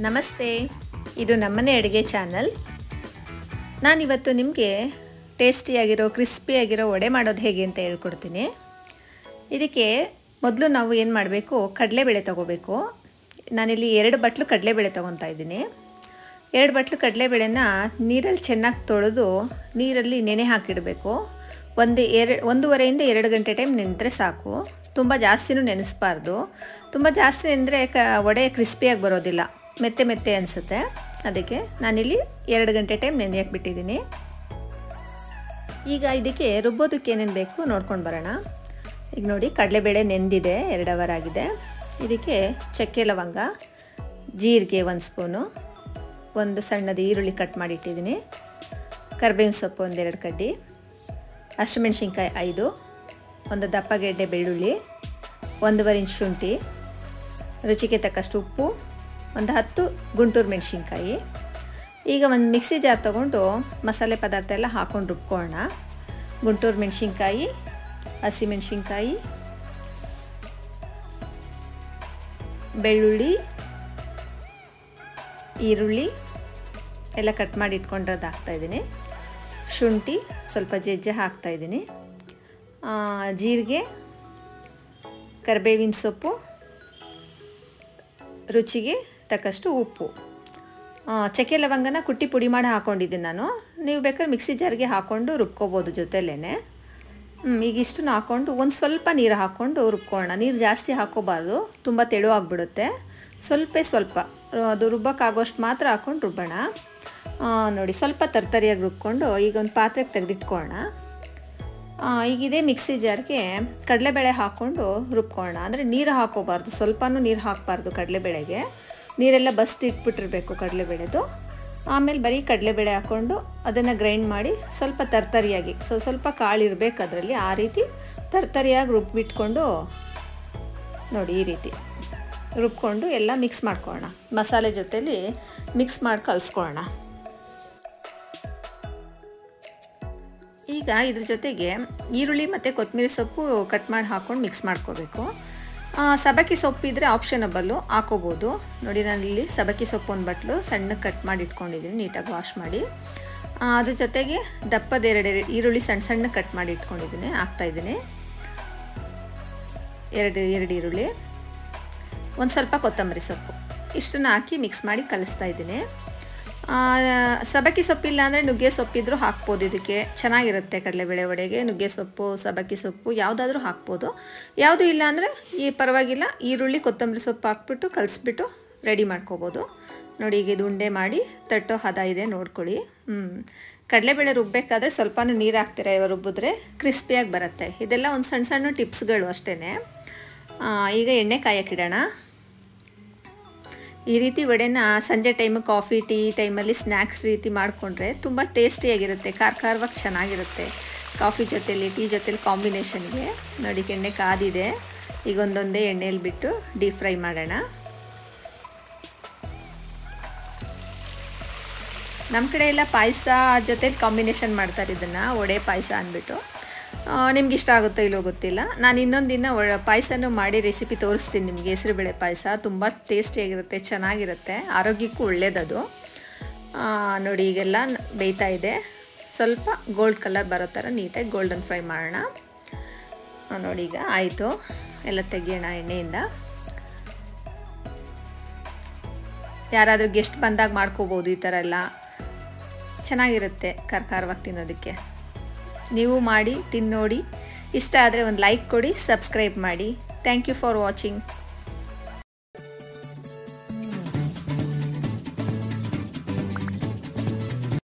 ನಮಸ್ತೆ, ಇದು ನಮ್ಮನೆ ಅಡುಗೆ ಚಾನಲ್. ನಾನಿವತ್ತು ನಿಮಗೆ ಟೇಸ್ಟಿಯಾಗಿರೋ ಕ್ರಿಸ್ಪಿಯಾಗಿರೋ ವಡೆ ಮಾಡೋದು ಹೇಗೆ ಅಂತ ಹೇಳ್ಕೊಡ್ತೀನಿ. ಇದಕ್ಕೆ ಮೊದಲು ನಾವು ಏನು ಮಾಡಬೇಕು, ಕಡಲೆಬೇಳೆ ತೊಗೋಬೇಕು. ನಾನಿಲ್ಲಿ 2 ಬಟ್ಲು ಕಡಲೆಬೇಳೆ ತೊಗೊತಾ ಇದ್ದೀನಿ. 2 ಬಟ್ಲು ಕಡಲೆಬೇಳೆನ ನೀರಲ್ಲಿ ಚೆನ್ನಾಗಿ ತೊಳೆದು ನೀರಲ್ಲಿ ನೆನೆ ಹಾಕಿಡಬೇಕು. 1.5 ಇಂದ 2 ಗಂಟೆ ಟೈಮ್ ನೆನೆದ್ರೆ ಸಾಕು. ತುಂಬ ಜಾಸ್ತಿನೂ ನೆನೆಸಬಾರ್ದು. ತುಂಬ ಜಾಸ್ತಿ ನೆನೆದ್ರೆ ವಡೆ ಕ್ರಿಸ್ಪಿಯಾಗಿ ಬರೋದಿಲ್ಲ, ಮೆತ್ತೆ ಮೆತ್ತೆ ಅನಿಸುತ್ತೆ. ಅದಕ್ಕೆ ನಾನಿಲ್ಲಿ 2 ಗಂಟೆ ಟೈಮ್ ನೆನೆಯಕ್ಕೆ ಬಿಟ್ಟಿದ್ದೀನಿ. ಈಗ ಇದಕ್ಕೆ ರುಬ್ಬೋದಕ್ಕೆ ಏನೇನು ಬೇಕು ನೋಡ್ಕೊಂಡು ಬರೋಣ. ಈಗ ನೋಡಿ, ಕಡಲೆಬೇಳೆ ನೆಂದಿದೆ, 2 ಅವರ್ ಆಗಿದೆ. ಇದಕ್ಕೆ ಚಕ್ಕೆ ಲವಂಗ, ಜೀರಿಗೆ 1 ಸ್ಪೂನು, ಒಂದು ಸಣ್ಣದು ಈರುಳ್ಳಿ ಕಟ್ ಮಾಡಿ ಇಟ್ಟಿದ್ದೀನಿ, ಕರಿಬೇವಿನ ಸೊಪ್ಪು 1-2 ಕಡ್ಡಿ, ಹಸಿಮೆಣಸಿನ್ಕಾಯಿ 5, ಒಂದು ದಪ್ಪ ಗೆಡ್ಡೆ ಬೆಳ್ಳುಳ್ಳಿ, 1.5 ಇಂಚ್ ಶುಂಠಿ, ರುಚಿಗೆ ತಕ್ಕಷ್ಟು ಉಪ್ಪು, ಒಂದು 10 ಗುಂಟೂರು ಮೆಣಸಿನ್ಕಾಯಿ. ಈಗ ಒಂದು ಮಿಕ್ಸಿ ಜಾರ್ ತೊಗೊಂಡು ಮಸಾಲೆ ಪದಾರ್ಥ ಎಲ್ಲ ಹಾಕ್ಕೊಂಡು ರುಬ್ಕೊಳ್ಳೋಣ. ಗುಂಟೂರು ಮೆಣಸಿನ್ಕಾಯಿ, ಹಸಿಮೆಣಸಿನ್ಕಾಯಿ, ಬೆಳ್ಳುಳ್ಳಿ, ಈರುಳ್ಳಿ ಎಲ್ಲ ಕಟ್ ಮಾಡಿ ಇಟ್ಕೊಂಡಿರೋದು ಹಾಕ್ತಾಯಿದ್ದೀನಿ, ಶುಂಠಿ ಸ್ವಲ್ಪ ಜಜ್ಜೆ ಹಾಕ್ತಾಯಿದ್ದೀನಿ, ಜೀರಿಗೆ, ಕರಿಬೇವಿನ ಸೊಪ್ಪು, ರುಚಿಗೆ ತಕ್ಕಷ್ಟು ಉಪ್ಪು, ಚಕ್ಕೆ ಲವಂಗನ ಕುಟ್ಟಿ ಪುಡಿ ಮಾಡಿ ಹಾಕ್ಕೊಂಡಿದ್ದೀನಿ ನಾನು. ನೀವು ಬೇಕಾದ್ರೆ ಮಿಕ್ಸಿ ಜಾರ್ಗೆ ಹಾಕ್ಕೊಂಡು ರುಬ್ಕೋಬೋದು ಜೊತೆಲೇ. ಈಗ ಇಷ್ಟನ್ನು ಹಾಕ್ಕೊಂಡು ಒಂದು ಸ್ವಲ್ಪ ನೀರು ಹಾಕ್ಕೊಂಡು ರುಬ್ಕೊಳ್ಳೋಣ. ನೀರು ಜಾಸ್ತಿ ಹಾಕ್ಕೋಬಾರ್ದು, ತುಂಬ ತೆಳುವಾಗಿಬಿಡುತ್ತೆ. ಸ್ವಲ್ಪ ಅದು ರುಬ್ಬಕ್ಕಾಗೋಷ್ಟು ಮಾತ್ರ ಹಾಕ್ಕೊಂಡು ರುಬ್ಬೋಣ. ನೋಡಿ, ಸ್ವಲ್ಪ ತರ್ತರಿಯಾಗಿ ರುಬ್ಕೊಂಡು ಈಗ ಒಂದು ಪಾತ್ರೆಗೆ ತೆಗೆದಿಟ್ಕೊಳ್ಳೋಣ. ಈಗ ಇದೇ ಮಿಕ್ಸಿ ಜಾರ್ಗೆ ಕಡಲೆಬೇಳೆ ಹಾಕ್ಕೊಂಡು ರುಬ್ಕೊಳ್ಳೋಣ. ಅಂದರೆ ನೀರು ಹಾಕ್ಕೋಬಾರ್ದು, ಸ್ವಲ್ಪನೂ ನೀರು ಹಾಕಬಾರ್ದು ಕಡಲೆಬೇಳೆಗೆ. ನೀರೆಲ್ಲ ಬಸ್ದು ಇಟ್ಬಿಟ್ಟಿರಬೇಕು ಕಡಲೆಬೇಳೆದು. ಆಮೇಲೆ ಬರೀ ಕಡಲೆಬೇಳೆ ಹಾಕ್ಕೊಂಡು ಅದನ್ನು ಗ್ರೈಂಡ್ ಮಾಡಿ ಸ್ವಲ್ಪ ತರ್ತರಿಯಾಗಿ, ಸ್ವಲ್ಪ ಕಾಳಿರಬೇಕು ಅದರಲ್ಲಿ, ಆ ರೀತಿ ತರ್ತರಿಯಾಗಿ ರುಬ್ಬಿಟ್ಕೊಂಡು ನೋಡಿ ಈ ರೀತಿ ರುಬ್ಕೊಂಡು ಎಲ್ಲ ಮಿಕ್ಸ್ ಮಾಡ್ಕೊಳ್ಳೋಣ. ಮಸಾಲೆ ಜೊತೆಲಿ ಮಿಕ್ಸ್ ಮಾಡಿ ಕಲಿಸ್ಕೊಳ್ಳೋಣ. ಈಗ ಇದ್ರ ಜೊತೆಗೆ ಈರುಳ್ಳಿ ಮತ್ತು ಕೊತ್ತಂಬರಿ ಸೊಪ್ಪು ಕಟ್ ಮಾಡಿ ಹಾಕ್ಕೊಂಡು ಮಿಕ್ಸ್ ಮಾಡ್ಕೋಬೇಕು. ಸಬ್ಬಕ್ಕಿ ಸೊಪ್ಪಿದ್ರೆ ಆಪ್ಷನಬಲ್ಲು, ಹಾಕೋಬೋದು. ನೋಡಿ, ನಾನಿಲ್ಲಿ ಸಬ್ಬಕ್ಕಿ ಸೊಪ್ಪು 1 ಬಟ್ಲು ಸಣ್ಣಗೆ ಕಟ್ ಮಾಡಿ ಇಟ್ಕೊಂಡಿದ್ದೀನಿ, ನೀಟಾಗಿ ವಾಶ್ ಮಾಡಿ. ಅದ್ರ ಜೊತೆಗೆ ದಪ್ಪದ 2 ಈರುಳ್ಳಿ ಸಣ್ಣ ಕಟ್ ಮಾಡಿ ಇಟ್ಕೊಂಡಿದ್ದೀನಿ, ಹಾಕ್ತಾಯಿದ್ದೀನಿ. 2 ಈರುಳ್ಳಿ, ಒಂದು ಸ್ವಲ್ಪ ಕೊತ್ತಂಬರಿ ಸೊಪ್ಪು, ಇಷ್ಟನ್ನು ಹಾಕಿ ಮಿಕ್ಸ್ ಮಾಡಿ ಕಲಿಸ್ತಾ ಇದ್ದೀನಿ. ಸಬ್ಬಕ್ಕಿ ಸೊಪ್ಪಿಲ್ಲ ಅಂದರೆ ನುಗ್ಗೆ ಸೊಪ್ಪಿದ್ರೂ ಹಾಕ್ಬೋದು. ಇದಕ್ಕೆ ಚೆನ್ನಾಗಿರುತ್ತೆ ಕಡಲೆಬೇಳೆ ವಡೆಗೆ. ನುಗ್ಗೆ ಸೊಪ್ಪು, ಸಬ್ಬಕ್ಕಿ ಸೊಪ್ಪು ಯಾವುದಾದ್ರೂ ಹಾಕ್ಬೋದು. ಯಾವುದೂ ಇಲ್ಲ ಅಂದರೆ ಪರವಾಗಿಲ್ಲ, ಈರುಳ್ಳಿ ಕೊತ್ತಂಬರಿ ಸೊಪ್ಪು ಹಾಕ್ಬಿಟ್ಟು ಕಲಿಸ್ಬಿಟ್ಟು ರೆಡಿ ಮಾಡ್ಕೋಬೋದು. ನೋಡಿ, ಈಗ ಇದು ಉಂಡೆ ಮಾಡಿ ತಟ್ಟೋ ಹದ ಇದೆ ನೋಡ್ಕೊಳ್ಳಿ. ಕಡಲೆಬೇಳೆ ರುಬ್ಬಬೇಕಾದ್ರೆ ಸ್ವಲ್ಪನೂ ನೀರು ಹಾಕ್ತೀರ ರುಬ್ಬಿದ್ರೆ ಕ್ರಿಸ್ಪಿಯಾಗಿ ಬರುತ್ತೆ. ಇದೆಲ್ಲ ಒಂದು ಸಣ್ಣ ಟಿಪ್ಸ್ಗಳು ಅಷ್ಟೇ. ಈಗ ಎಣ್ಣೆ ಕಾಯಕ್ಕಿಡೋಣ. ಈ ರೀತಿ ವಡೆನ ಸಂಜೆ ಟೈಮು ಕಾಫಿ ಟೀ ಟೈಮಲ್ಲಿ ಸ್ನ್ಯಾಕ್ಸ್ ರೀತಿ ಮಾಡಿಕೊಂಡ್ರೆ ತುಂಬ ಟೇಸ್ಟಿಯಾಗಿರುತ್ತೆ, ಖಾರವಾಗಿ ಚೆನ್ನಾಗಿರುತ್ತೆ. ಕಾಫಿ ಜೊತೆಲಿ ಟೀ ಜೊತೆಲಿ ಕಾಂಬಿನೇಷನ್ಗೆ. ನೋಡಿ, ಎಣ್ಣೆ ಕಾದಿದೆ. ಈಗ ಒಂದೊಂದೇ ಎಣ್ಣೆಯಲ್ಲಿ ಬಿಟ್ಟು ಡೀಪ್ ಫ್ರೈ ಮಾಡೋಣ. ನಮ್ಮ ಕಡೆ ಎಲ್ಲ ಪಾಯಸ ಜೊತೆಲಿ ಕಾಂಬಿನೇಷನ್ ಮಾಡ್ತಾರೆ, ಇದನ್ನು ವಡೆ ಪಾಯಸ ಅಂದ್ಬಿಟ್ಟು. ನಿಮ್ಗೆ ಇಷ್ಟ ಆಗುತ್ತೋ ಇಲ್ಲೋ ಗೊತ್ತಿಲ್ಲ. ನಾನು ಇನ್ನೊಂದು ದಿನ ಪಾಯಸನೂ ಮಾಡಿ ರೆಸಿಪಿ ತೋರಿಸ್ತೀನಿ ನಿಮಗೆ. ಹೆಸರುಬೇಳೆ ಪಾಯಸ ತುಂಬ ಟೇಸ್ಟಿಯಾಗಿರುತ್ತೆ, ಚೆನ್ನಾಗಿರುತ್ತೆ, ಆರೋಗ್ಯಕ್ಕೂ ಒಳ್ಳೆಯದದು. ನೋಡಿ, ಈಗೆಲ್ಲ ಬೇಯ್ತಾ ಇದೆ. ಸ್ವಲ್ಪ ಗೋಲ್ಡ್ ಕಲರ್ ಬರೋ ಥರ ನೀಟಾಗಿ ಗೋಲ್ಡನ್ ಫ್ರೈ ಮಾಡೋಣ. ನೋಡಿ, ಈಗ ಆಯಿತು. ಎಲ್ಲ ತೆಗಿಯೋಣ ಎಣ್ಣೆಯಿಂದ. ಯಾರಾದರೂ ಗೆಸ್ಟ್ ಬಂದಾಗ ಮಾಡ್ಕೋಬೋದು ಈ ಥರ ಎಲ್ಲ. ಚೆನ್ನಾಗಿರುತ್ತೆ ಖಾರವಾಗಿ ತಿನ್ನೋದಕ್ಕೆ. ನೀವು ಮಾಡಿ ತಿನ್ನೋಡಿ. ಇಷ್ಟ ಆದರೆ ಒಂದು ಲೈಕ್ ಕೊಡಿ, ಸಬ್ಸ್ಕ್ರೈಬ್ ಮಾಡಿ. Thank you for watching.